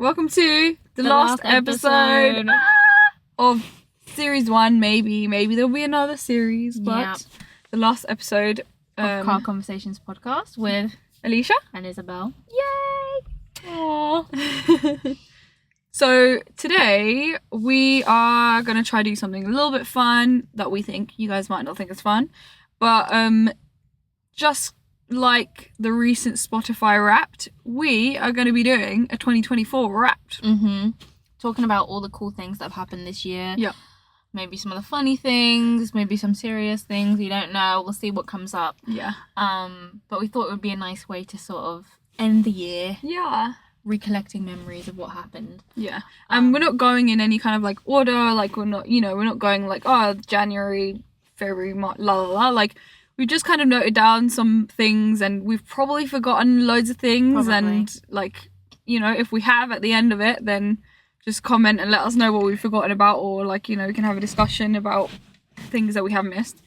welcome to the last episode of series 1. Maybe there'll be another series, but the last episode of Car Conversations podcast with Alicia and Isabel. Yay! Aww. So today we are gonna try to do something a little bit fun that we think you guys might not think is fun, but just like the recent Spotify Wrapped, we are going to be doing a 2024 Wrapped. Talking about all the cool things that have happened this year. Yeah. Maybe some of the funny things, maybe some serious things. We don't know. We'll see what comes up. Yeah. But we thought it would be a nice way to sort of end the year. Yeah. Recollecting memories of what happened. Yeah. And we're not going in any kind of like order. Like we're not going like, oh, January, February, March, la la la. Like, we just kind of noted down some things, and we've probably forgotten loads of things. And like, if we have at the end of it, then just comment and let us know what we've forgotten about, or like, we can have a discussion about things that we have missed.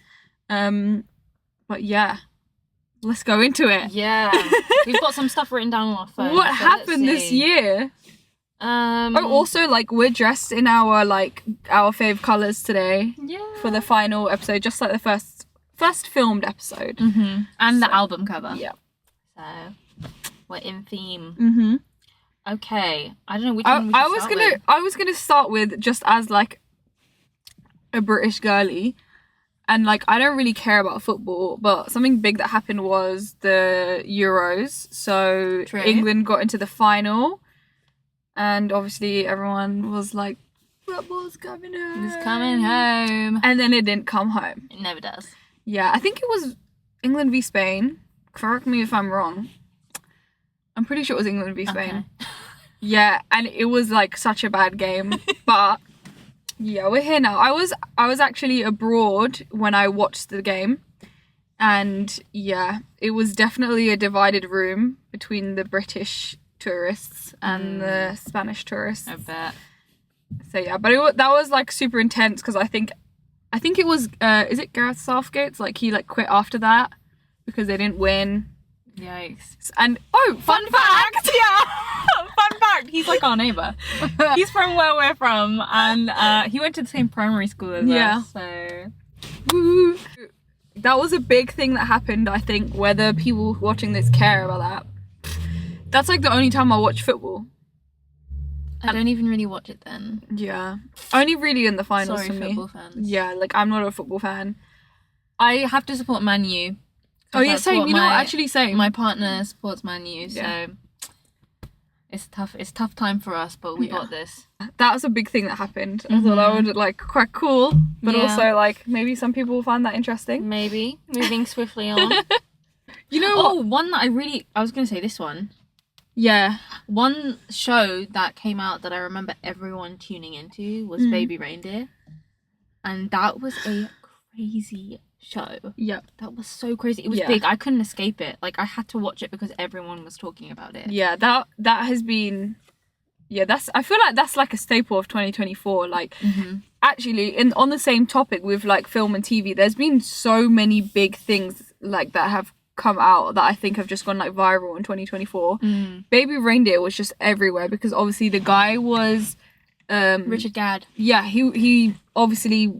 But yeah, let's go into it. Yeah. We've got some stuff written down on our phone. What happened this year? Also, like, we're dressed in our fave colours today. Yeah. For the final episode, just like the first filmed episode. And the album cover. Yeah. So we're in theme. Okay. I don't know which one I was gonna start with, just as like a British girly, and like I don't really care about football, but something big that happened was the Euros. So True. England got into the final, and obviously everyone was like, football's coming home. It's coming home. And then it didn't come home. It never does. Yeah, I think it was England v Spain. Correct me if I'm wrong. I'm pretty sure it was England v Spain. Okay. Yeah, and it was like such a bad game. But yeah, we're here now. I was actually abroad when I watched the game. And yeah, it was definitely a divided room between the British tourists and the Spanish tourists. I bet. So yeah, but that was like super intense, because I think it was, is it Gareth Southgate's? Like, he like quit after that because they didn't win. Yikes. And, fun fact! Yeah! Fun fact! He's like our neighbour. He's from where we're from, and he went to the same primary school as us, so... Woo. That was a big thing that happened, I think, whether people watching this care about that. That's like the only time I watch football. I don't even really watch it then. Yeah. Only really in the finals for me. Sorry, football fans. Yeah, like, I'm not a football fan. I have to support Man U. Oh, yeah, same. You know what? Actually, same. My partner supports Man U, so it's tough. It's a tough time for us, but we got this. That was a big thing that happened. I thought that would, like, quite cool, but also, like, maybe some people will find that interesting. Maybe. Moving swiftly on. One that I was going to say this one. Yeah. One show that came out that I remember everyone tuning into was Baby Reindeer. And that was a crazy show. Yep. That was so crazy. It was big. I couldn't escape it. Like, I had to watch it because everyone was talking about it. Yeah, that has been... Yeah, I feel like that's like a staple of 2024. Like, actually, on the same topic with like film and TV, there's been so many big things like that have come out that I think have just gone like viral in 2024. Baby Reindeer was just everywhere because obviously the guy was Richard Gadd. Yeah, he obviously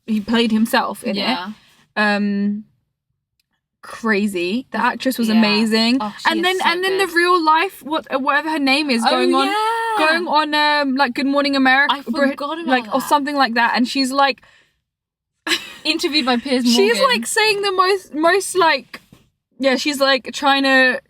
he played himself in it. Crazy. The actress was amazing. Oh, and then the real life whatever her name is going on like Good Morning America, I forgot about like that. or something like that, and she's like interviewed by Piers Morgan. She's like saying the most like, she's like trying to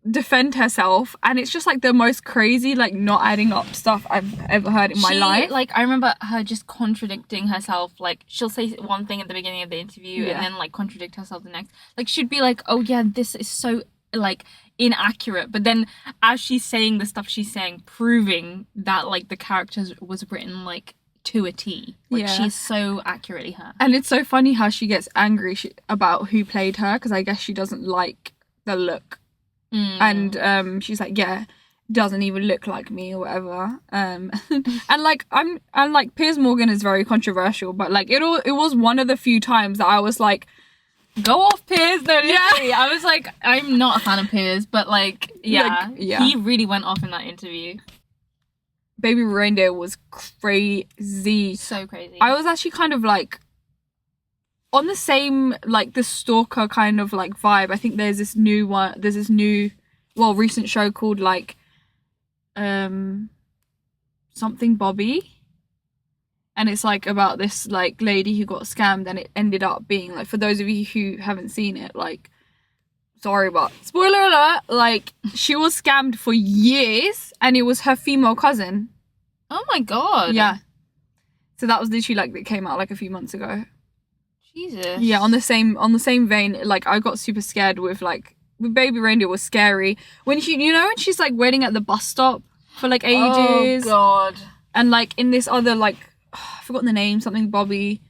defend herself, and it's just like the most crazy, like not adding up stuff I've ever heard in my life. Like, I remember her just contradicting herself. Like, she'll say one thing at the beginning of the interview and then like contradict herself the next. Like, she'd be like, oh yeah, this is so like inaccurate, but then as she's saying the stuff she's saying, proving that like the characters was written like to a T. Like, she's so accurately her. And it's so funny how she gets angry about who played her, because I guess she doesn't like the look. And she's like, doesn't even look like me or whatever. And like Piers Morgan is very controversial, but like it was one of the few times that I was like, go off, Piers. No, literally. I was like, I'm not a fan of Piers, but like, he really went off in that interview. Baby Reindeer was crazy. So crazy. I was actually kind of like on the same like the stalker kind of like vibe. I think there's this new recent show called like something Bobby, and it's like about this like lady who got scammed, and it ended up being like, for those of you who haven't seen it, like, sorry, but spoiler alert, like she was scammed for years and it was her female cousin. Oh my god. Yeah. So that was literally like, that came out like a few months ago. Jesus. Yeah, on the same vein, like I got super scared with Baby Reindeer was scary. When when she's like waiting at the bus stop for like ages. Oh god. And like in this other like I've forgotten the name, something Bobby,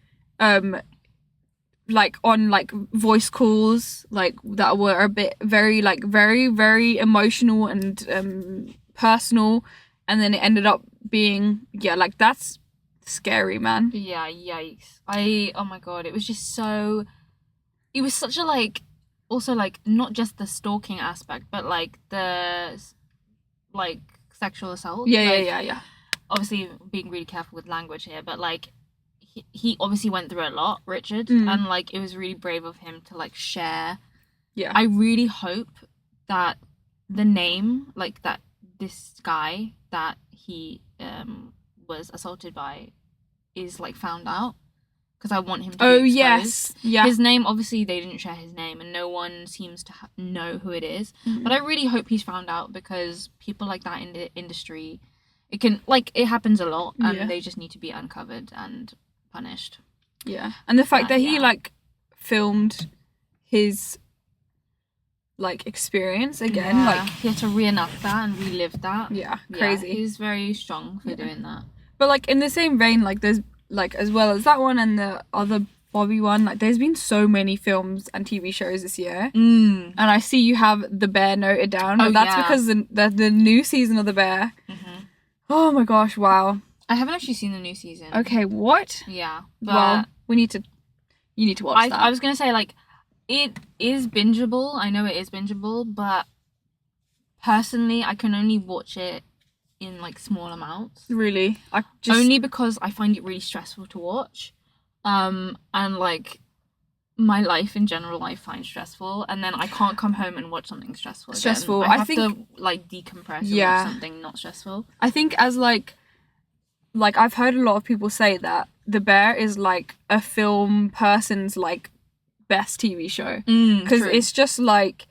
like on like voice calls like that were a bit very very emotional and personal, and then it ended up being like that's scary, man. Yeah, yikes. Oh my god, it was just so, it was such a like, also like not just the stalking aspect, but like the like sexual assault. Yeah. Obviously being really careful with language here, but like he obviously went through a lot, Richard, and like it was really brave of him to like share. Yeah. I really hope that the name, like that this guy that he was assaulted by is like found out, because I want him to be exposed. Yes. Yeah. His name, obviously they didn't share his name and no one seems to know who it is, but I really hope he's found out, because people like that in the industry, it can, like, it happens a lot, and they just need to be uncovered and punished. Yeah. And the fact that he like filmed his like experience again, like he had to reenact that and relive that. Yeah, crazy. Yeah, he's very strong for doing that. But like in the same vein, like there's like, as well as that one and the other Bobby one, like there's been so many films and TV shows this year. And I see you have The Bear noted down, but that's because the new season of The Bear. Oh my gosh, wow. I haven't actually seen the new season. Okay, what? Yeah. But well, you need to watch that. I was gonna say, like, it is bingeable. I know it is bingeable, but personally I can only watch it in like small amounts. Really? Only because I find it really stressful to watch. And like my life in general I find stressful, and then I can't come home and watch something stressful again. I think to like decompress and watch something not stressful. I think as like I've heard a lot of people say that The Bear is like a film person's like best TV show, because it's just like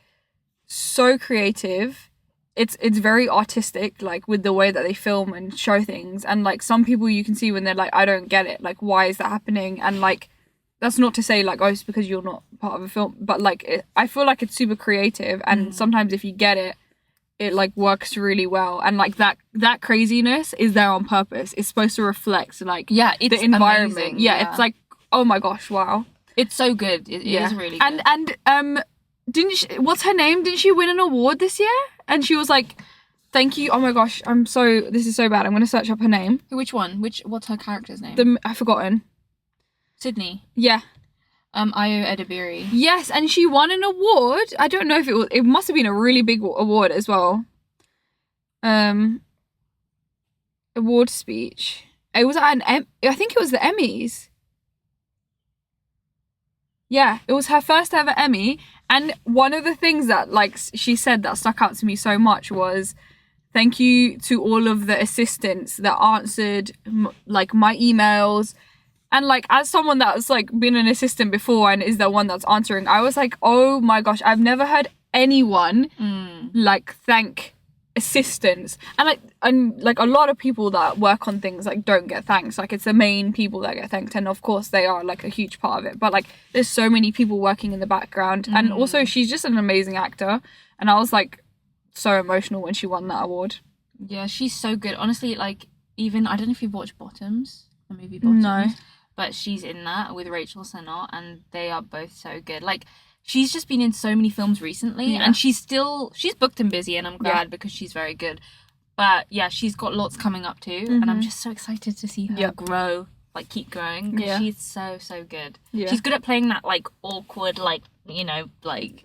so creative. It's very artistic, like with the way that they film and show things, and like some people you can see when they're like, I don't get it, like why is that happening? And like that's not to say like, oh, it's because you're not part of a film, but like I feel like it's super creative, and sometimes if you get it, it like works really well, and like that craziness is there on purpose. It's supposed to reflect like it's the environment. amazing. Yeah, it's like, oh my gosh, wow, it's so good. It is really good. And what's her name? Didn't she win an award this year? And she was like, thank you. Oh my gosh, this is so bad. I'm going to search up her name. Which one? What's her character's name? I've forgotten. Sydney. Yeah. Ayo Edebiri. Yes, and she won an award. I don't know if it must have been a really big award as well. Award speech. It was at I think it was the Emmys. Yeah, it was her first ever Emmy, and one of the things that like she said that stuck out to me so much was, thank you to all of the assistants that answered like my emails. And like as someone that's like been an assistant before and is the one that's answering, I was like, oh my gosh, I've never heard anyone like thank assistants. And like a lot of people that work on things like don't get thanks. Like it's the main people that get thanked, and of course they are like a huge part of it, but like there's so many people working in the background. And also she's just an amazing actor, and I was like so emotional when she won that award. Yeah, she's so good. Honestly, like even I don't know if you've watched Bottoms, the movie Bottoms. No. But she's in that with Rachel Sennott, and they are both so good. Like, she's just been in so many films recently, and she's booked and busy, and I'm glad because she's very good. But yeah, she's got lots coming up too, and I'm just so excited to see her grow, like keep growing, because she's so good. Yeah. She's good at playing that like awkward, like, you know, like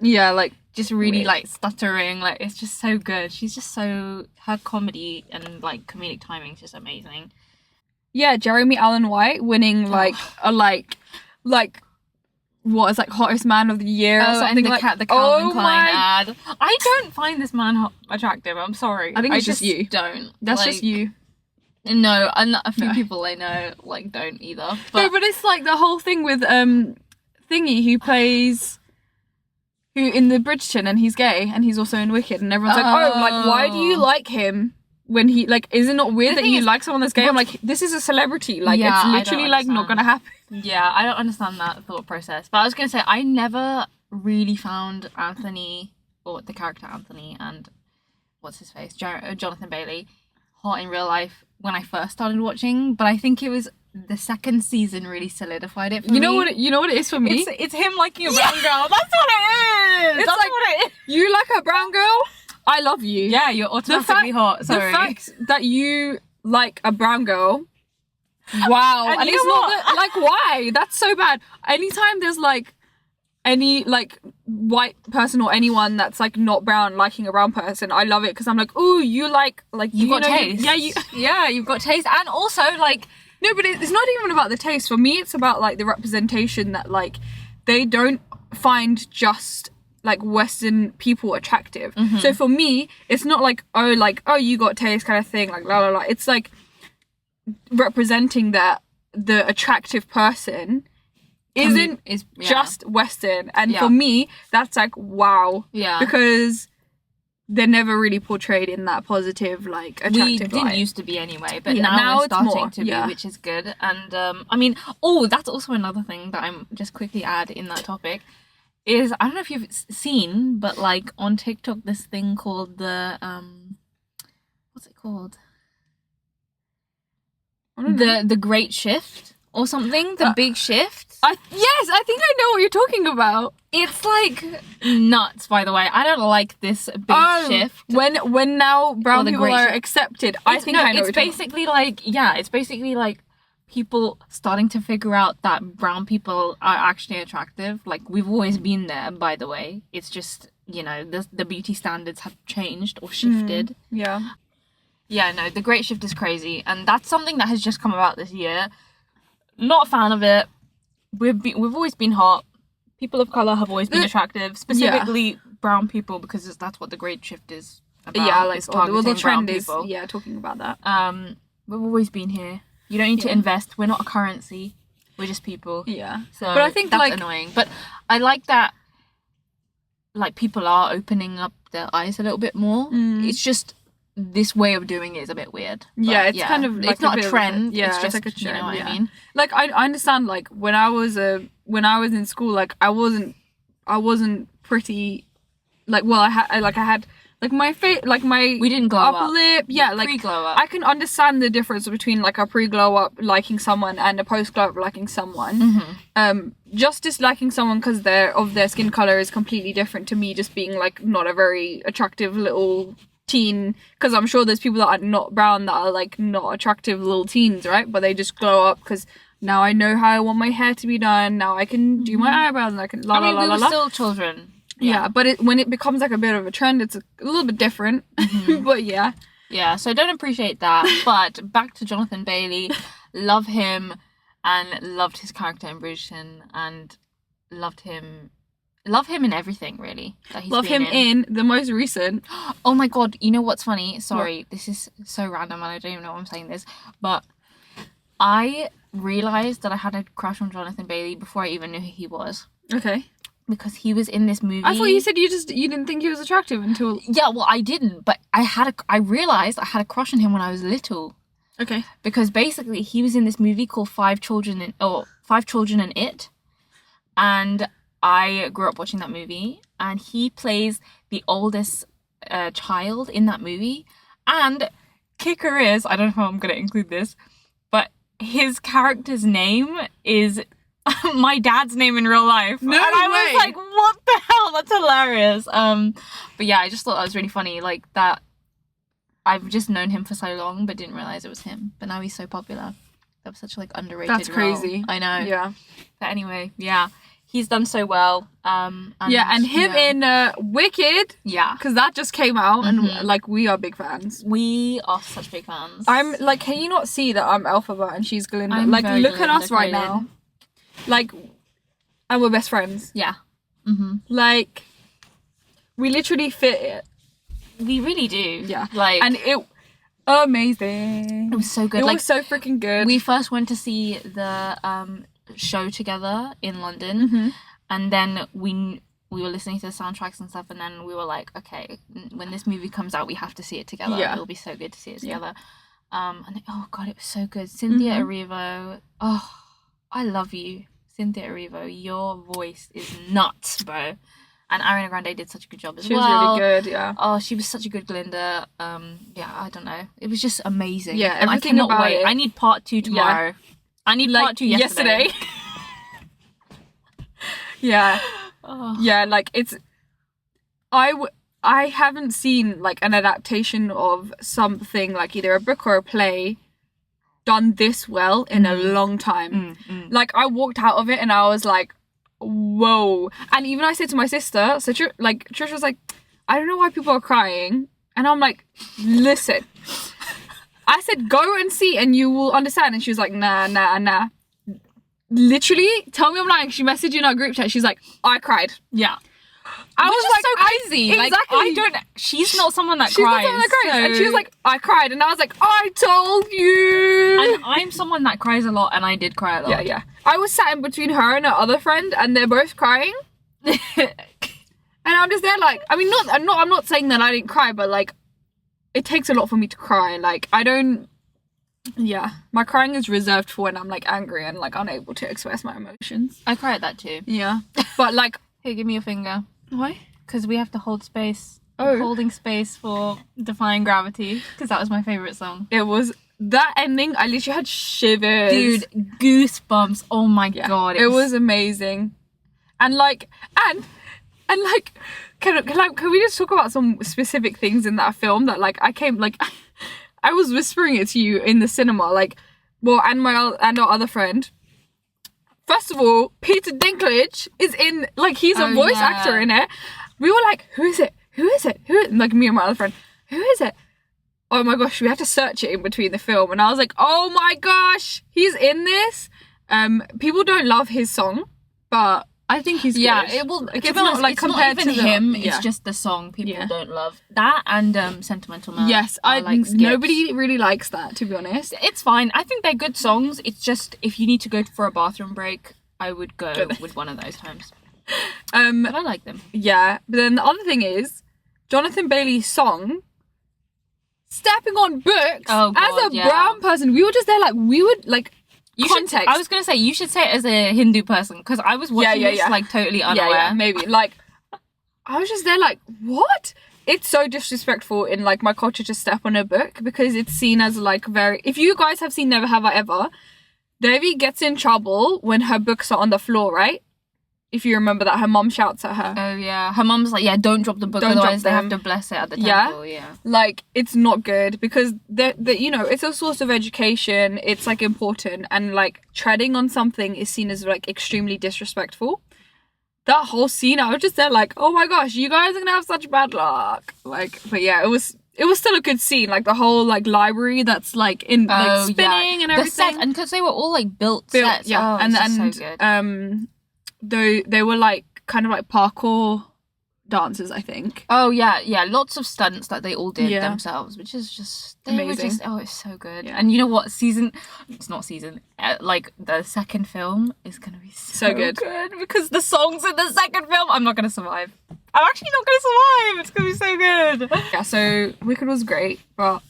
just really Weird. like stuttering. Like it's just so good. She's just so, her comedy and like comedic timing is just amazing. Yeah, Jeremy Allen White winning like a like what is like hottest man of the year or something, and like the Calvin oh Klein my, ad. I don't find this man attractive. I'm sorry. I think it's just you. Don't. That's like, just you. No, and a few No. people I know like don't either. No, But but it's like the whole thing with Thingy who plays who in the Bridgerton, and he's gay and he's also in Wicked, and everyone's like, oh, like why do you like him when he like, is it not weird The that thing you is, like someone that's gay? I'm like, this is a celebrity, like Yeah, it's I literally don't like not understand. gonna happen. yeah, I don't understand that thought process. But I was gonna say I never really found Anthony, or the character Anthony, and what's his face, Jonathan Bailey, hot in real life when I first started watching. But I think it was the second season really solidified it for me. You know what it is for me? It's him liking a brown girl. That's what it is. It's That's like- what it is. You like a brown girl? I love you. Yeah, you're automatically hot. Sorry. The fact that you like a brown girl, wow. And And you it's know not what? that, like, why? That's so bad. Anytime there's like any like white person or anyone that's like not brown liking a brown person, I love it, because I'm like, ooh, you like You've got know, taste. yeah, yeah, you've got taste, and also like no, but it's not even about the taste. For me, it's about like the representation that like they don't find just like Western people attractive. So for me, it's not like oh you got taste kind of thing, like la la la. It's like representing that the attractive person isn't just Western, and Yeah. for me that's like wow, yeah. because they're never really portrayed in that positive like We attractive didn't light. used to be anyway, but Yeah, now now we're it's starting more, to be, yeah. which is good. And I mean, oh, that's also another thing that I'm just quickly add in that topic is, I don't know if you've seen, but like on TikTok, this thing called the what's it called? I don't know. The Great Shift or something. The Big Shift. Yes, I think I know what you're talking about. It's like nuts, by the way. I don't like this big shift. When now brown Or the people great are shift. accepted. I think I know. It's basically like, yeah, it's basically like people starting to figure out that brown people are actually attractive. Like, we've always been there, by the way. It's just, you know, the beauty standards have changed or shifted. Yeah. Yeah, no, the Great Shift is crazy, and that's something that has just come about this year. Not a fan of it. We've always been hot. People of color have always been attractive, specifically brown people, because that's what the Great Shift is about. Yeah, like is the targeting brown trend is people. talking about that. We've always been here. You don't need to invest. We're not a currency. We're just people. Yeah. So But I think, that's like- annoying. But I like that, like, people are opening up their eyes a little bit more. It's just this way of doing it is a bit weird. But Yeah, it's kind of like it's not a bit a of trend. yeah, it's just like a trend. you know what yeah. I mean. Like I understand. Like when I was in school, like I wasn't pretty. Like I had like my face, like my We didn't glow upper up. lip. Yeah, like Pre-glow up. I can understand the difference between like a pre-glow up liking someone and a post-glow up liking someone. Mm-hmm. Just disliking someone because their skin color is completely different to me just being like not a very attractive little teen, because I'm sure there's people that are not brown that are like not attractive little teens, right? But they just glow up because now I know how I want my hair to be done. Now I can do my eyebrows and I can la I mean, la we la were la. still children. Yeah, but when it becomes like a bit of a trend, it's a little bit different. But yeah. Yeah, so I don't appreciate that. But back to Jonathan Bailey. Love him, and loved his character in Bridgerton, and love him in everything, really. That he's Love been him in the most recent. Oh my god, you know what's funny? Sorry, this is so random and I don't even know why I'm saying this. But I realised that I had a crush on Jonathan Bailey before I even knew who he was. Okay. Because he was in this movie. I thought you said you didn't think he was attractive until. Yeah, well, I didn't, but I realised I had a crush on him when I was little. Okay. Because basically he was in this movie called Five Children and It. And I grew up watching that movie, and he plays the oldest child in that movie. And kicker is, I don't know how I'm going to include this, but his character's name is my dad's name in real life. No and I way. was like, what the hell? That's hilarious. But yeah, I just thought that was really funny. Like, that I've just known him for so long, but didn't realize it was him. But now he's so popular. That was such a, like, underrated That's role. crazy. I know. Yeah. But anyway, yeah. he's done so well. And him in Wicked. Yeah. Because that just came out, and like we are big fans. We are such big fans. I'm like, can you not see that I'm Elphaba and she's Glinda? I'm Like, very look at us right Glinda-graded. now. Like, and we're best friends. Yeah. Like, we literally fit it. We really do. Yeah. Like, and it amazing. it was so good. It like, was so freaking good. we first went to see the show together in London, and then we were listening to the soundtracks and stuff, and then we were like, okay, when this movie comes out, we have to see it together. Yeah. It'll be so good to see it together. And oh god, it was so good. Cynthia Erivo, oh, I love you, Cynthia Erivo. Your voice is nuts, bro. And Ariana Grande did such a good job as well. She was really good, yeah. Oh, she was such a good Glinda. Yeah, I don't know. It was just amazing. Yeah, and I everything cannot about wait. it. I need part 2 tomorrow. Yeah. I need part 2 yesterday. Yeah. Oh. Yeah, like it's... I haven't seen like an adaptation of something like either a book or a play done this well in a long time. Like, I walked out of it and I was like, whoa. And even I said to my sister, so Trish was like, I don't know why people are crying. And I'm like, listen. I said, go and see and you will understand. And she was like, nah. Literally, tell me I'm lying. She messaged you in our group chat. She's like, I cried. Yeah. I Which was is like, so crazy. exactly. Like, I don't... She's not someone that She's not cries. someone that cries. so- And she was like, I cried. And I was like, I told you. And I'm someone that cries a lot, and I did cry a lot. Yeah. I was sat in between her and her other friend, and they're both crying. And I'm just there like, I mean, I'm not saying that I didn't cry, but like, it takes a lot for me to cry. Like, I don't... Yeah. My crying is reserved for when I'm like angry and like unable to express my emotions. I cry at that too. Yeah. But like... Here, give me your finger. Why? Because we have to hold space. Oh. Holding space for Defying Gravity. Because that was my favourite song. It was... That ending, I literally had shivers. Dude, goosebumps. Oh my god. It was amazing. And like... And like... Can we just talk about some specific things in that film that like I was whispering it to you in the cinema, like, well, and our other friend. First of all, Peter Dinklage is in, like, he's a voice actor in it. We were like, who is it? Like, me and my other friend, who is it? Oh my gosh, we had to search it in between the film. And I was like, oh my gosh, he's in this. People don't love his song, but I think he's good. Yeah, it will. Like, It's not like compared to him. Yeah. It's just the song people don't love. That and Sentimental Man. Yes, are, like, skips. nobody really likes that, to be honest. It's fine. I think they're good songs. It's just if you need to go for a bathroom break, I would go with one of those times. But I like them. Yeah, but then the other thing is Jonathan Bailey's song stepping on books as a brown person. We were just there like we would like context. I was gonna say you should say it as a Hindu person because I was watching this like totally unaware. Yeah, maybe like I was just there like what? It's so disrespectful in like my culture to step on a book because it's seen as like very. If you guys have seen Never Have I Ever, Devi gets in trouble when her books are on the floor, right? If you remember that, her mom shouts at her. Oh yeah, her mom's like, yeah, don't drop the book, otherwise they have to bless it at the temple. Yeah, like it's not good because you know, it's a source of education. It's like important, and like treading on something is seen as like extremely disrespectful. That whole scene, I was just there like, oh my gosh, you guys are gonna have such bad luck. Like, but yeah, it was still a good scene. Like the whole like library that's like in like spinning and everything. The set, and because they were all like built sets. Yeah, and so good. They were like kind of like parkour dancers, I think. Oh yeah, lots of stunts that they all did themselves, which is just amazing. It's so good. Yeah. And you know what? Like the second film is gonna be so good because the songs in the second film. I'm not gonna survive. I'm actually not gonna survive. It's gonna be so good. Yeah. So Wicked was great, but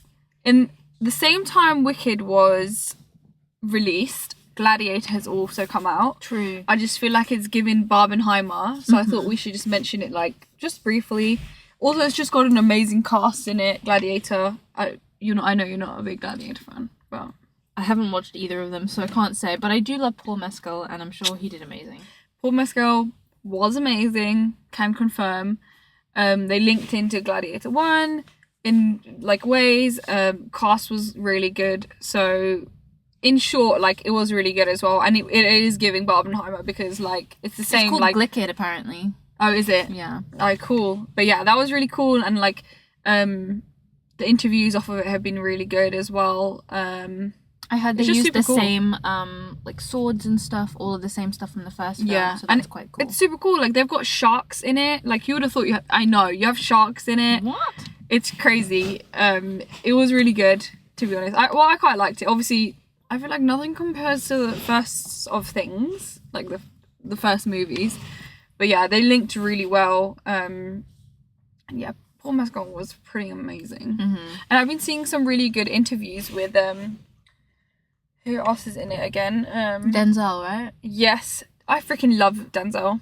in the same time Wicked was released, Gladiator has also come out. True. I just feel like it's giving Barbenheimer, so I thought we should just mention it like just briefly. Also, it's just got an amazing cast in it. Gladiator. I know you're not a big Gladiator fan, but I haven't watched either of them, so I can't say. But I do love Paul Mescal, and I'm sure he did amazing. Paul Mescal was amazing. Can confirm. They linked into Gladiator 1 in like ways. Cast was really good, so in short, like, it was really good as well. And it is giving Barbenheimer because, like, it's the same, it's called like... Glickit, apparently. Oh, is it? Yeah. Oh, cool. But yeah, that was really cool. And, like, the interviews off of it have been really good as well. I heard they used the same, like, swords and stuff, all of the same stuff from the first film. Yeah. So that's quite cool. It's super cool. Like, they've got sharks in it. Like, you would have thought I know, you have sharks in it. What? It's crazy. It was really good, to be honest. I quite liked it. Obviously, I feel like nothing compares to the first of things, like the first movies. But yeah, they linked really well. And yeah, Paul Mescal was pretty amazing. Mm-hmm. And I've been seeing some really good interviews with who else is in it again? Denzel, right? Yes, I freaking love Denzel.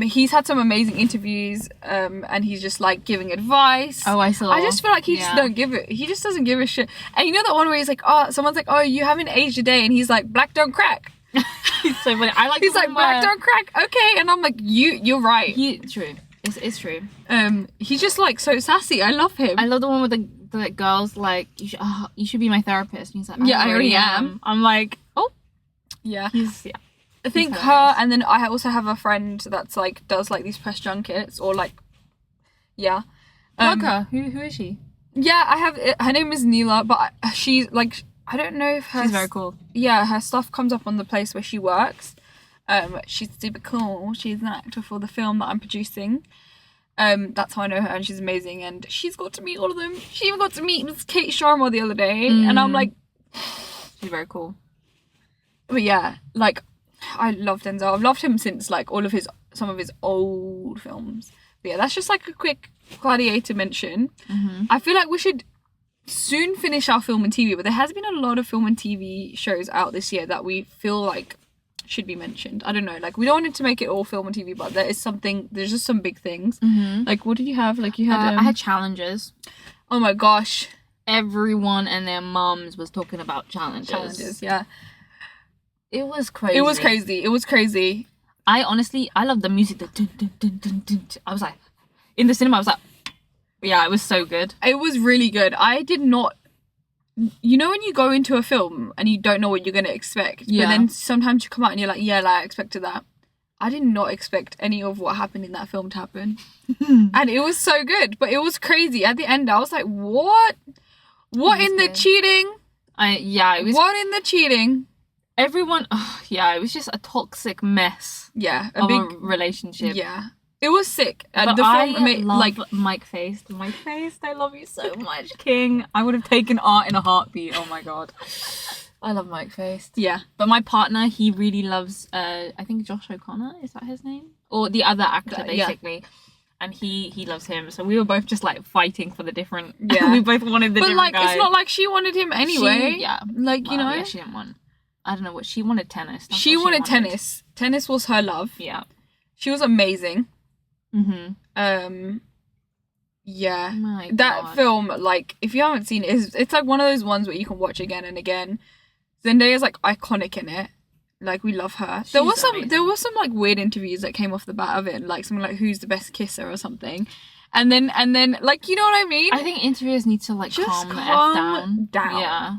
He's had some amazing interviews, and he's just like giving advice. Oh, I saw. I just feel like he just doesn't give a shit. And you know that one where he's like, oh, someone's like, oh, you haven't aged a day, and he's like, black don't crack. He's so funny. He's like, black don't crack. Okay, and I'm like, you're right. True. It's true. He's just like so sassy. I love him. I love the one with the girls like, you should be my therapist. And he's like, I already am. I'm like, oh, yeah. Yeah. I think her, and then I also have a friend that's like does like these press junkets or like, yeah. Plug her. Who is she? Yeah, I have. Her name is Neela, but she's like, I don't know if her. She's very cool. Yeah, her stuff comes up on the place where she works. She's super cool. She's an actor for the film that I'm producing. That's how I know her, and she's amazing. And she's got to meet all of them. She even got to meet Miss Kate Sharma the other day, and I'm like, she's very cool. But yeah, like, I love Denzel. I've loved him since like some of his old films. But yeah, that's just like a quick Gladiator mention. Mm-hmm. I feel like we should soon finish our film and TV, but there has been a lot of film and TV shows out this year that we feel like should be mentioned. I don't know, like, we don't want it to make it all film and TV, but there's just some big things. Mm-hmm. Like, what did you have? Like, you had I had challenges. Oh my gosh, everyone and their mums was talking about challenges. Yeah, it was crazy. It was crazy. I love the music. The dun, dun, dun, dun, dun. I was like, in the cinema, I was like, yeah, it was so good. It was really good. I did not, you know, when you go into a film and you don't know what you're going to expect, but then sometimes you come out and you're like, yeah, like, I expected that. I did not expect any of what happened in that film to happen. And it was so good, but it was crazy. At the end, I was like, what? What in the cheating? It was. What in the cheating? Everyone, it was just a toxic mess. Yeah, a big relationship. Yeah, it was sick. And but the film I love Mike Faced. Mike Faced, I love you so much, King. I would have taken art in a heartbeat. Oh my god, I love Mike Faced. Yeah, but my partner, he really loves. I think Josh O'Connor, is that his name, or the other actor, basically. Yeah. And he loves him, so we were both just like fighting for the different. Yeah, we both wanted the different guys. It's not like she wanted him anyway. Like, you know. Yeah, she didn't want. I don't know what she wanted. Tennis. She wanted tennis. Tennis was her love. Yeah, she was amazing. Mm-hmm. Yeah, my that God. film, like, if you haven't seen it, it's like one of those ones where you can watch again and again. Zendaya's like iconic in it. Like, we love her. There was some like weird interviews that came off the bat of it, like something like who's the best kisser or something. And then like, you know what I mean? I think interviewers need to like just calm the F down. Yeah.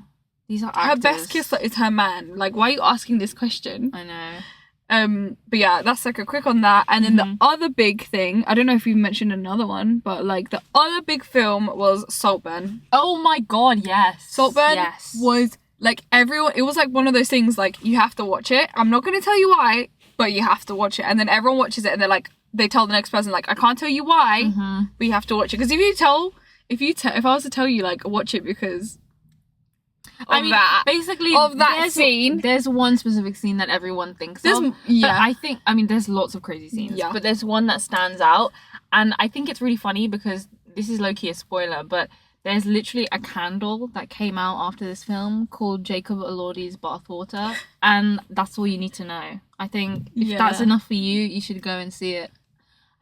These are actors. Her best kisser is her man. Like, why are you asking this question? I know. But yeah, that's like a quick on that. And then the other big thing, I don't know if you've mentioned another one, but like the other big film was Saltburn. Oh my god, yes. Saltburn was like everyone, it was like one of those things like you have to watch it. I'm not going to tell you why, but you have to watch it. And then everyone watches it and they're like, they tell the next person like, I can't tell you why, but you have to watch it. Because if I was to tell you like, watch it because that scene. There's one specific scene that everyone thinks of. Yeah. But there's lots of crazy scenes. Yeah. But there's one that stands out. And I think it's really funny because this is low-key a spoiler, but there's literally a candle that came out after this film called Jacob Elordi's Bathwater. And that's all you need to know. I think if that's enough for you, you should go and see it.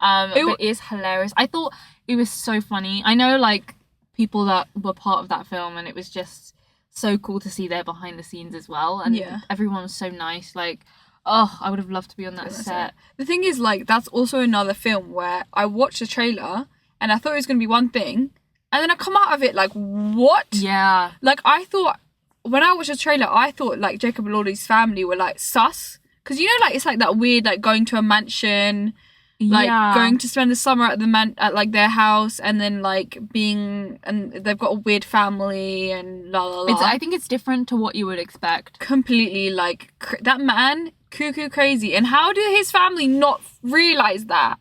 But it is hilarious. I thought it was so funny. I know like people that were part of that film, and it was just so cool to see their behind the scenes as well, and everyone was so nice. Like, I would have loved to be on that set. The thing is, like, that's also another film where I watched the trailer and I thought it was going to be one thing, and then I come out of it like, what? Yeah. Like, I thought when I watched the trailer, I thought like Jacob Elordi's family were like sus, because you know, like it's like that weird like going to a mansion, like going to spend the summer at at like their house, and then like and they've got a weird family and la la la. I think it's different to what you would expect. Completely, like that man, cuckoo crazy, and how did his family not realize that?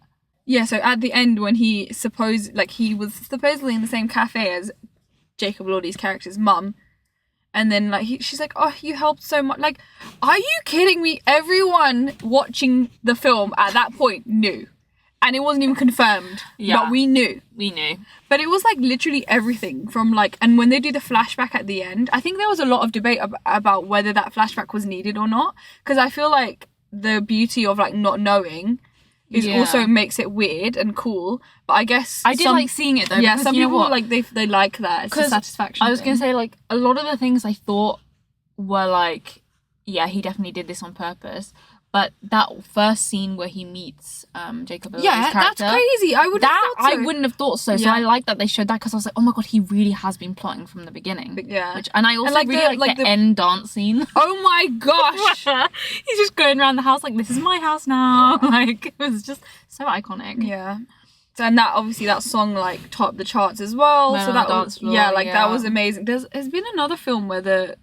Yeah, so at the end when he was supposedly in the same cafe as Jacob Elordi's character's mum, and then like she's like, oh, you helped so much. Like, are you kidding me? Everyone watching the film at that point knew, and it wasn't even confirmed. Yeah, but we knew. But it was like literally everything from like, and when they do the flashback at the end, I think there was a lot of debate about whether that flashback was needed or not, because I feel like the beauty of like not knowing is also makes it weird and cool. But I guess I did like seeing it though. Yeah, some people like they like that. It's a satisfaction. I was gonna say, like, a lot of the things I thought were like, yeah, he definitely did this on purpose. But that first scene where he meets Jacob Elordi's character, that's crazy. I wouldn't have thought so. So I like that they showed that, because I was like, oh my god, he really has been plotting from the beginning. Yeah. And I also really like the end dance scene. Oh my gosh. He's just going around the house like, this is my house now. Like, it was just so iconic. Yeah. And that, obviously, that song like topped the charts as well. So that dance floor, that was amazing. There's been another film where the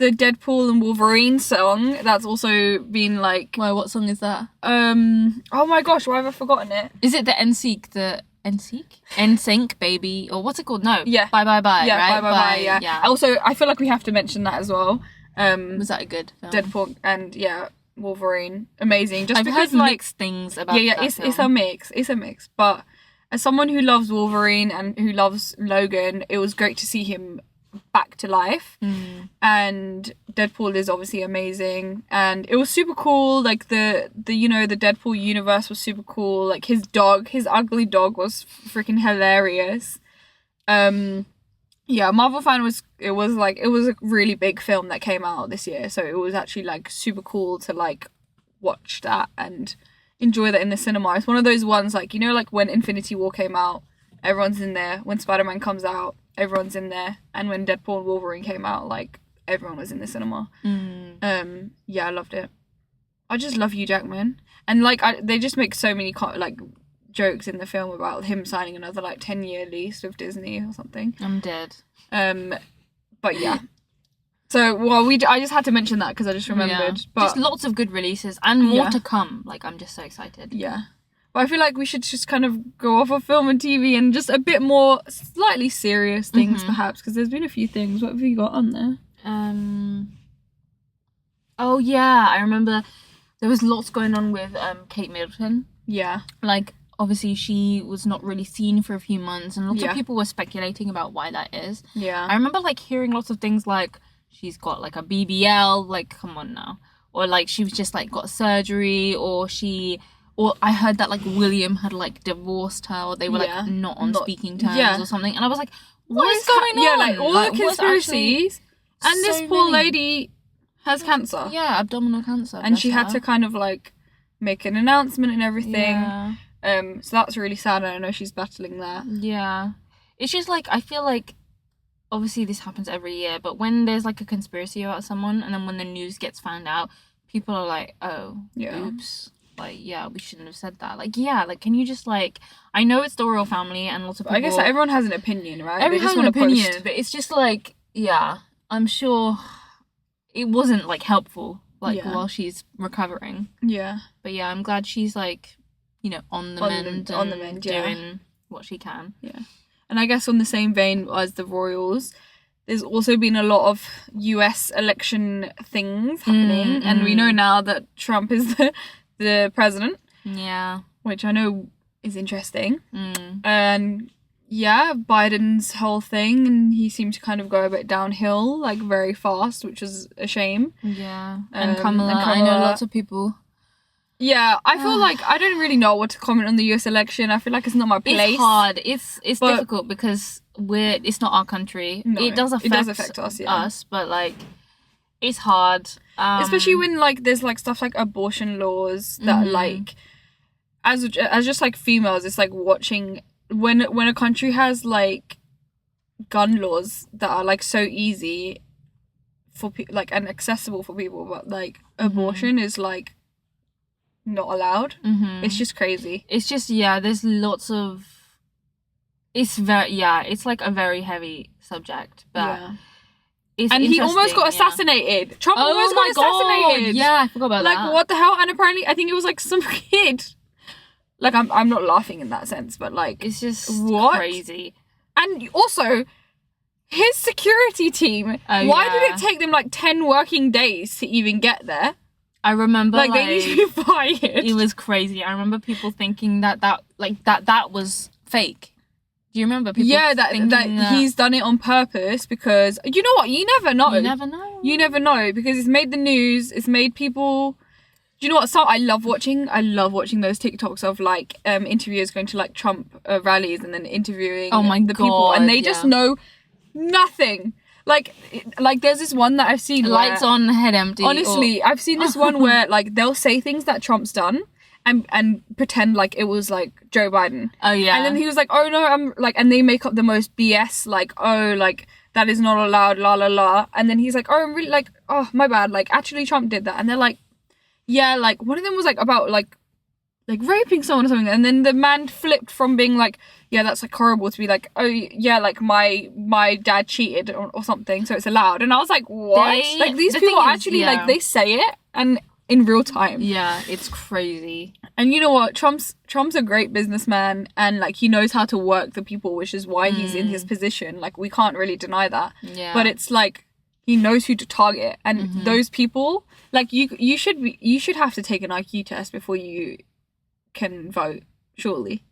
Deadpool and Wolverine song that's also been like... Why, what song is that? Oh my gosh, why have I forgotten it? Is it the NSYNC baby, or what's it called? No. Yeah. Bye Bye Bye. Yeah, right? Bye Bye Bye. Yeah. Also, I feel like we have to mention that as well. Was that a good film? Deadpool and Wolverine, amazing. Just I've because heard mixed things about that film. It's a mix. But as someone who loves Wolverine and who loves Logan, it was great to see him back to life. And Deadpool is obviously amazing, and it was super cool. Like the Deadpool universe was super cool. Like his ugly dog was freaking hilarious. Marvel fan it was a really big film that came out this year, so it was actually like super cool to like watch that and enjoy that in the cinema. It's one of those ones, like, you know, like when Infinity War came out, everyone's in there. When Spider-Man comes out, everyone's in there. And when Deadpool and Wolverine came out, like, everyone was in the cinema. I loved it. I just love Hugh Jackman. And like they just make so many like jokes in the film about him signing another like 10-year lease with Disney or something. I'm dead. But yeah. So, I just had to mention that because I just remembered. Yeah. But just lots of good releases and more to come. Like, I'm just so excited. Yeah. But I feel like we should just kind of go off of film and TV and just a bit more slightly serious things, perhaps, because there's been a few things. What have you got on there? Oh, yeah. I remember there was lots going on with Kate Middleton. Yeah. Like, obviously, she was not really seen for a few months, and lots of people were speculating about why that is. Yeah. I remember, like, hearing lots of things like, she's got, like, a BBL, like, come on now. Or, like, she was just, like, got surgery, or I heard that, like, William had, like, divorced her, or they were, like, not on speaking terms or something. And I was like, what is going on? Yeah, like, all the conspiracies. And this poor lady has cancer. Yeah, abdominal cancer. And she had to kind of, like, make an announcement and everything. Yeah. So that's really sad, and I know she's battling that. Yeah. It's just, like, I feel like, obviously this happens every year, but when there's, like, a conspiracy about someone, and then when the news gets found out, people are like, oh, oops. Like, yeah, we shouldn't have said that. Like, yeah, like, can you just, like... I know it's the royal family, and lots of people... I guess everyone has an opinion, right? Everyone has an opinion, but it's just, like, yeah, I'm sure it wasn't, like, helpful, like, while she's recovering. Yeah. But, yeah, I'm glad she's, like, you know, on the mend, doing what she can. Yeah. And I guess on the same vein as the royals, there's also been a lot of US election things happening, and we know now that Trump is the president. Yeah. Which I know is interesting. And yeah, Biden's whole thing, and he seemed to kind of go a bit downhill, like, very fast, which was a shame. Yeah. And Kamala, I know lots of people. Yeah, I feel like I don't really know what to comment on the US election. I feel like it's not my place. It's hard. It's difficult because it's not our country. No, it does affect us, but, like, it's hard. Especially when, like, there's, like, stuff like abortion laws that, like, as just, like, females, it's like watching when a country has, like, gun laws that are like so easy for like and accessible for people, but like abortion is like not allowed. It's just crazy. It's just there's lots of, it's like a very heavy subject, but and he almost got assassinated. Trump almost got assassinated. Yeah, I forgot about that. Like, what the hell? And apparently I think it was like some kid. Like, I'm not laughing in that sense, but like, it's just crazy. And also, his security team, why did it take them like 10 working days to even get there? I remember like they need to be fired. It was crazy. I remember people thinking that was fake. Do you remember people that he's done it on purpose? Because you know what? You never know. You never know because it's made the news. It's made people. Do you know what? So I love watching those TikToks of like interviewers going to like Trump rallies and then interviewing the people, and they just know nothing. Like there's this one that I've seen. Lights on, head empty. Honestly, I've seen this one where like they'll say things that Trump's done. And pretend like it was like Joe Biden. Oh yeah. And then he was like, oh no, I'm like, and they make up the most BS like, oh like that is not allowed, la la la. And then he's like, oh I'm really like, oh my bad, like actually Trump did that. And they're like, yeah, like one of them was like about like raping someone or something. And then the man flipped from being like, yeah, that's like horrible to be like, oh yeah, like my dad cheated or something, so it's allowed. And I was like, what? Like these people actually like they say it and in real time. Yeah, it's crazy. And you know what? Trump's a great businessman and like he knows how to work the people, which is why he's in his position. Like we can't really deny that. Yeah. But it's like he knows who to target, and those people, like you should have to take an IQ test before you can vote, surely.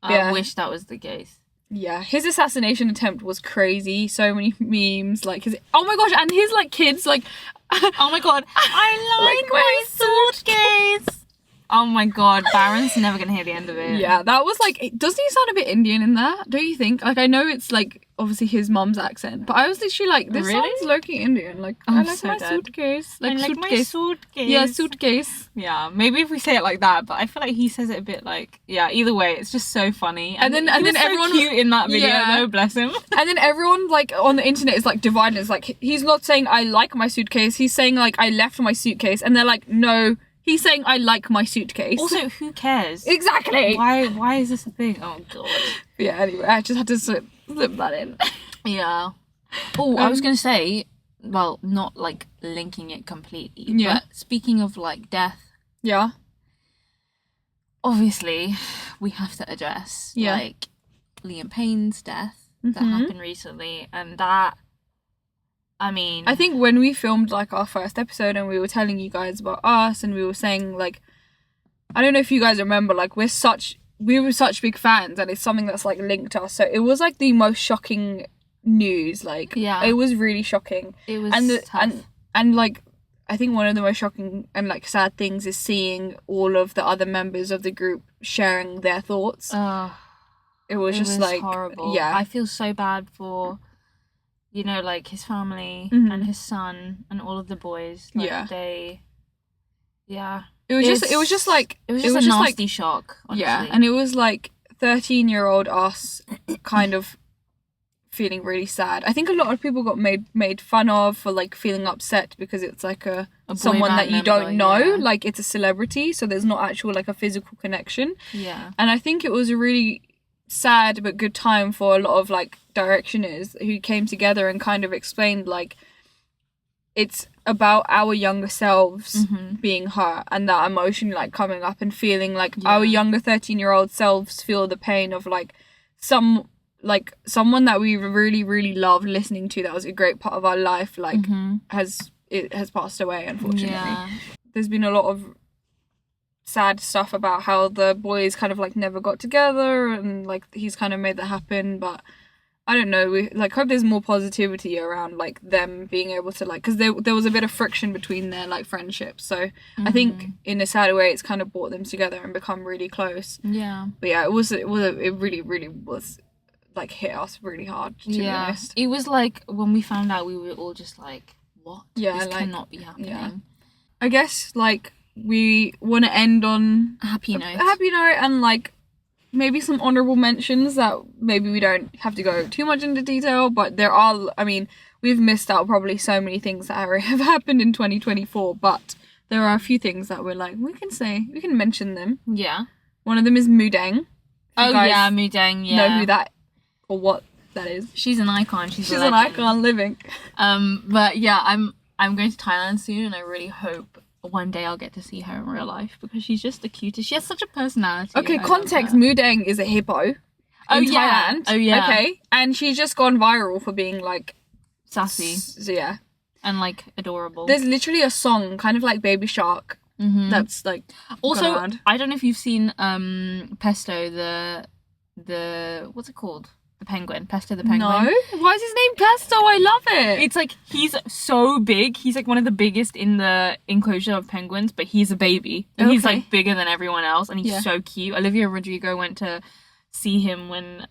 I wish that was the case. Yeah, his assassination attempt was crazy. So many memes, like his oh my gosh, and his like kids like oh my god, I like my suitcase. Oh my god, Baron's never gonna hear the end of it. Yeah, that was like, doesn't he sound a bit Indian in that? Don't you think? Like, I know it's like obviously his mum's accent, but I was literally like, this sounds low-key Indian. Like, I like my suitcase. Like, my suitcase. Yeah, suitcase. Yeah, maybe if we say it like that, but I feel like he says it a bit like, yeah, either way, it's just so funny. And then everyone so cute in that video, though, bless him. And then everyone like on the internet is like divided. It's like, he's not saying I like my suitcase, he's saying like I left my suitcase, and they're like, no, he's saying I like my suitcase. Also, who cares? Exactly. Why is this a thing? Oh god. Yeah, anyway, I just had to slip that in. Yeah. Oh, I was gonna say, well, not like linking it completely, but speaking of like death. Yeah. Obviously, we have to address like Liam Payne's death that happened recently, and that, I mean, I think when we filmed like our first episode and we were telling you guys about us and we were saying like, I don't know if you guys remember, like we were such big fans and it's something that's like linked us. So it was like the most shocking news. Like, it was really shocking. It was tough. And like, I think one of the most shocking and like sad things is seeing all of the other members of the group sharing their thoughts. It was just like horrible. Yeah, I feel so bad for, you know, like his family and his son and all of the boys. Like, it was just a nasty shock, honestly. Yeah, and it was like 13-year-old us kind of feeling really sad. I think a lot of people got made fun of for like feeling upset because it's like a someone that you don't know, like it's a celebrity, so there's not actual like a physical connection. Yeah. And I think it was a really sad but good time for a lot of like directioners who came together and kind of explained like it's about our younger selves being hurt and that emotion like coming up and feeling like our younger 13-year-old selves feel the pain of like someone that we really, really loved listening to, that was a great part of our life, like has passed away, unfortunately. There's been a lot of sad stuff about how the boys kind of like never got together and like he's kind of made that happen, but I don't know, we like hope there's more positivity around like them being able to like, because there was a bit of friction between their like friendships, so I think in a sad way it's kind of brought them together and become really close. But yeah, it really, really was like hit us really hard, to be honest. It was like when we found out, we were all just like, what? This cannot be happening. I guess like we want to end on a happy note and like maybe some honorable mentions that maybe we don't have to go too much into detail, but there are, I mean, we've missed out probably so many things that have happened in 2024, but there are a few things that we're like, we can mention them. Yeah. One of them is Mudeng. Oh, yeah, Mudeng, yeah. Know who that, or what that is. She's an icon. She's an icon living. But yeah, I'm going to Thailand soon, and I really hope one day I'll get to see her in real life, because she's just the cutest. She has such a personality. Okay, context, Mudeng is a hippo in Thailand. Oh, yeah. Okay, and she's just gone viral for being, like... sassy. Yeah. And, like, adorable. There's literally a song, kind of like Baby Shark, that's, like, also, gone around. I don't know if you've seen Pesto, the... what's it called? The penguin. Pesto the penguin. No? Why is his name Pesto? I love it. It's like, he's so big. He's like one of the biggest in the enclosure of penguins, but he's a baby. And he's like bigger than everyone else, and he's so cute. Olivia Rodrigo went to see him when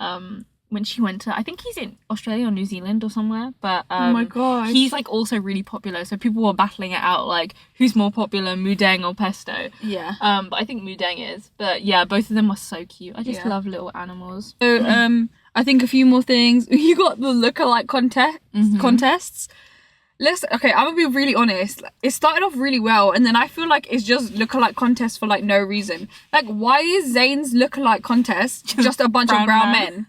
she went to, I think he's in Australia or New Zealand or somewhere, but oh my gosh, he's like also really popular, so people were battling it out, like who's more popular, Mudeng or Pesto. But I think Mudeng is. But yeah, both of them are so cute. I just love little animals. So I think a few more things. You got the lookalike contests. Okay, I'm gonna be really honest. It started off really well, and then I feel like it's just lookalike contests for like no reason. Like, why is Zayn's lookalike contest just a bunch of brown men?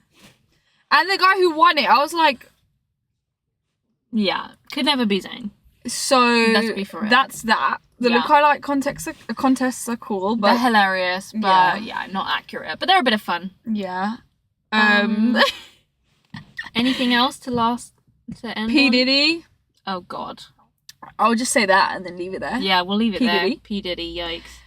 And the guy who won it, I was like... yeah, could never be Zayn. So, let's be for real. That's that. The lookalike contests are cool, but... they're hilarious, but not accurate. But they're a bit of fun. Yeah. Anything else to end P. on? Diddy. Oh, God. I'll just say that and then leave it there. Yeah, we'll leave it P. there. Diddy. P. Diddy, yikes.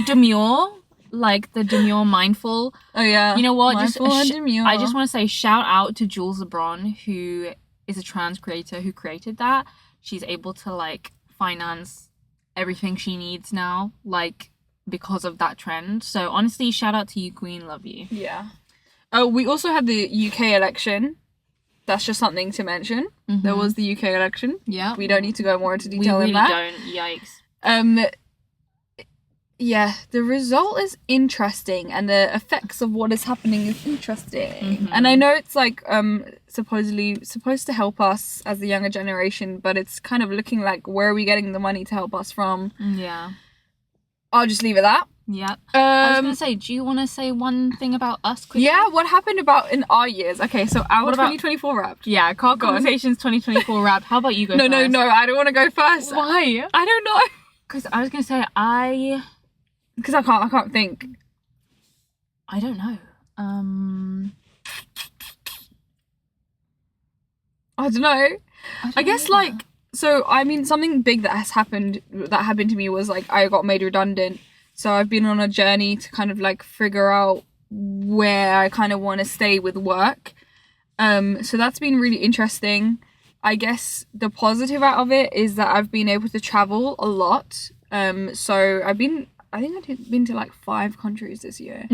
Demure. Like the demure mindful. Oh yeah. You know what? I just want to say shout out to Jules LeBron, who is a trans creator who created that. She's able to like finance everything she needs now, like because of that trend. So honestly, shout out to you, Queen. Love you. Yeah. Oh, we also had the UK election. That's just something to mention. There was the UK election. Yeah. We don't need to go more into detail than that. We really don't. Yikes. Yeah, the result is interesting, and the effects of what is happening is interesting. And I know it's like supposedly supposed to help us as the younger generation, but it's kind of looking like, where are we getting the money to help us from? Yeah. I'll just leave it at that. Yeah. I was gonna say, do you want to say one thing about us quickly? Yeah, what happened about in our years? Okay, so our 2024 wrapped. Yeah, Car Conversations 2024 wrapped. How about you go first? No, I don't want to go first. Why? I don't know. Because I was gonna say because I can't think. I don't know. I don't know. I guess like, so I mean, something big that happened to me was like, I got made redundant. So I've been on a journey to kind of like figure out where I kind of want to stay with work. So that's been really interesting. I guess the positive out of it is that I've been able to travel a lot. So I think I've been to like 5 countries this year.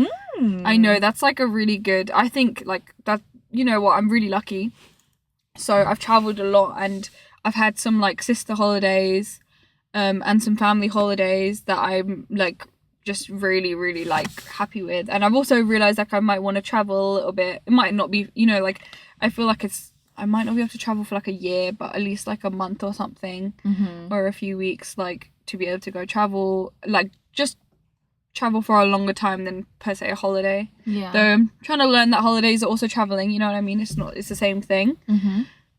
I know, that's like a really good, I think like that, you know what, I'm really lucky. So I've traveled a lot, and I've had some like sister holidays and some family holidays that I'm like just really, really like happy with. And I've also realized like I might want to travel a little bit. It might not be, you know, like I feel like I might not be able to travel for like a year, but at least like a month or something, or a few weeks, like to be able to go travel, like just travel for a longer time than per se a holiday. Yeah. Though I'm trying to learn that holidays are also traveling, you know what I mean? It's the same thing.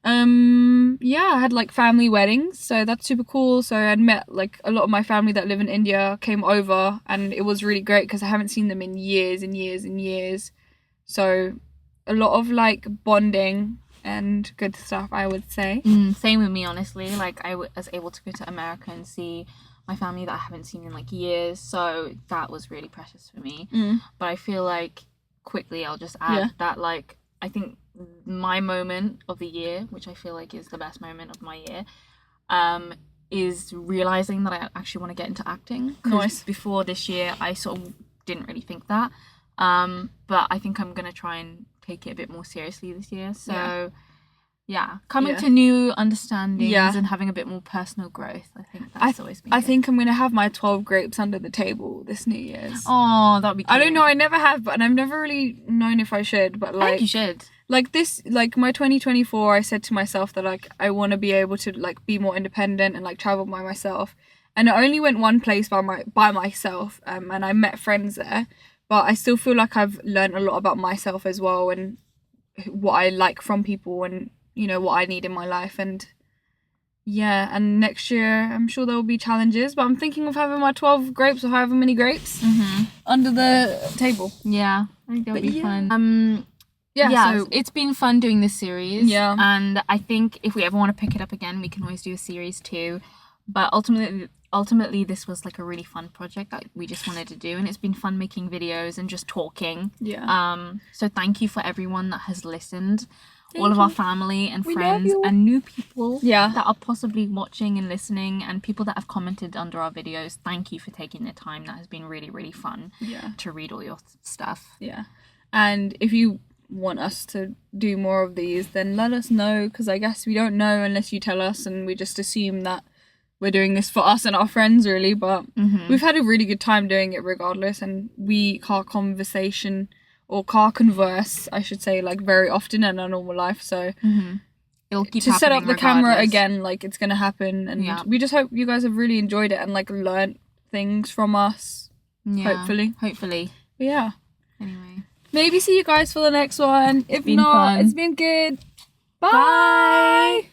Yeah, I had like family weddings, so that's super cool. So I'd met like a lot of my family that live in India came over, and it was really great because I haven't seen them in years and years and years. So a lot of like bonding and good stuff, I would say. Same with me, honestly. Like I was able to go to America and see my family that I haven't seen in like years, so that was really precious for me. But I feel like quickly I'll just add that like I think my moment of the year, which I feel like is the best moment of my year, is realizing that I actually want to get into acting. Nice. Before this year I sort of didn't really think that, but I think I'm gonna try and take it a bit more seriously this year. So coming Yeah. to new understandings Yeah. and having a bit more personal growth. I think that's always been I good. think I'm gonna have my 12 grapes under the table this New Year's. Oh, that'd be cute. I don't know, I never have, but and I've never really known if I should, but I like think you should. like this, like my 2024, I said to myself that like I want to be able to like be more independent and like travel by myself. And I only went one place by myself, and I met friends there. But I still feel like I've learned a lot about myself as well, and what I like from people, and you know what I need in my life. And yeah, and next year I'm sure there will be challenges, but I'm thinking of having my 12 grapes or however many grapes under the table. Yeah, I think that would But be yeah. fun. So it's been fun doing this series. Yeah. And I think if we ever want to pick it up again, we can always do a series 2. But ultimately this was like a really fun project that we just wanted to do, and it's been fun making videos and just talking. So thank you for everyone that has listened. All of our family and friends and new people that are possibly watching and listening, and people that have commented under our videos. Thank you for taking the time. That has been really, really fun to read all your stuff. And if you want us to do more of these, then let us know, because I guess we don't know unless you tell us, and we just assume that we're doing this for us and our friends, really. But we've had a really good time doing it regardless, and we car converse, I should say, like very often in our normal life. So It'll keep to set up the camera regardless. again, like it's gonna happen, and we just hope you guys have really enjoyed it and like learnt things from us. Hopefully. But yeah. Anyway. Maybe see you guys for the next one. If not, fun. it's been good. Bye.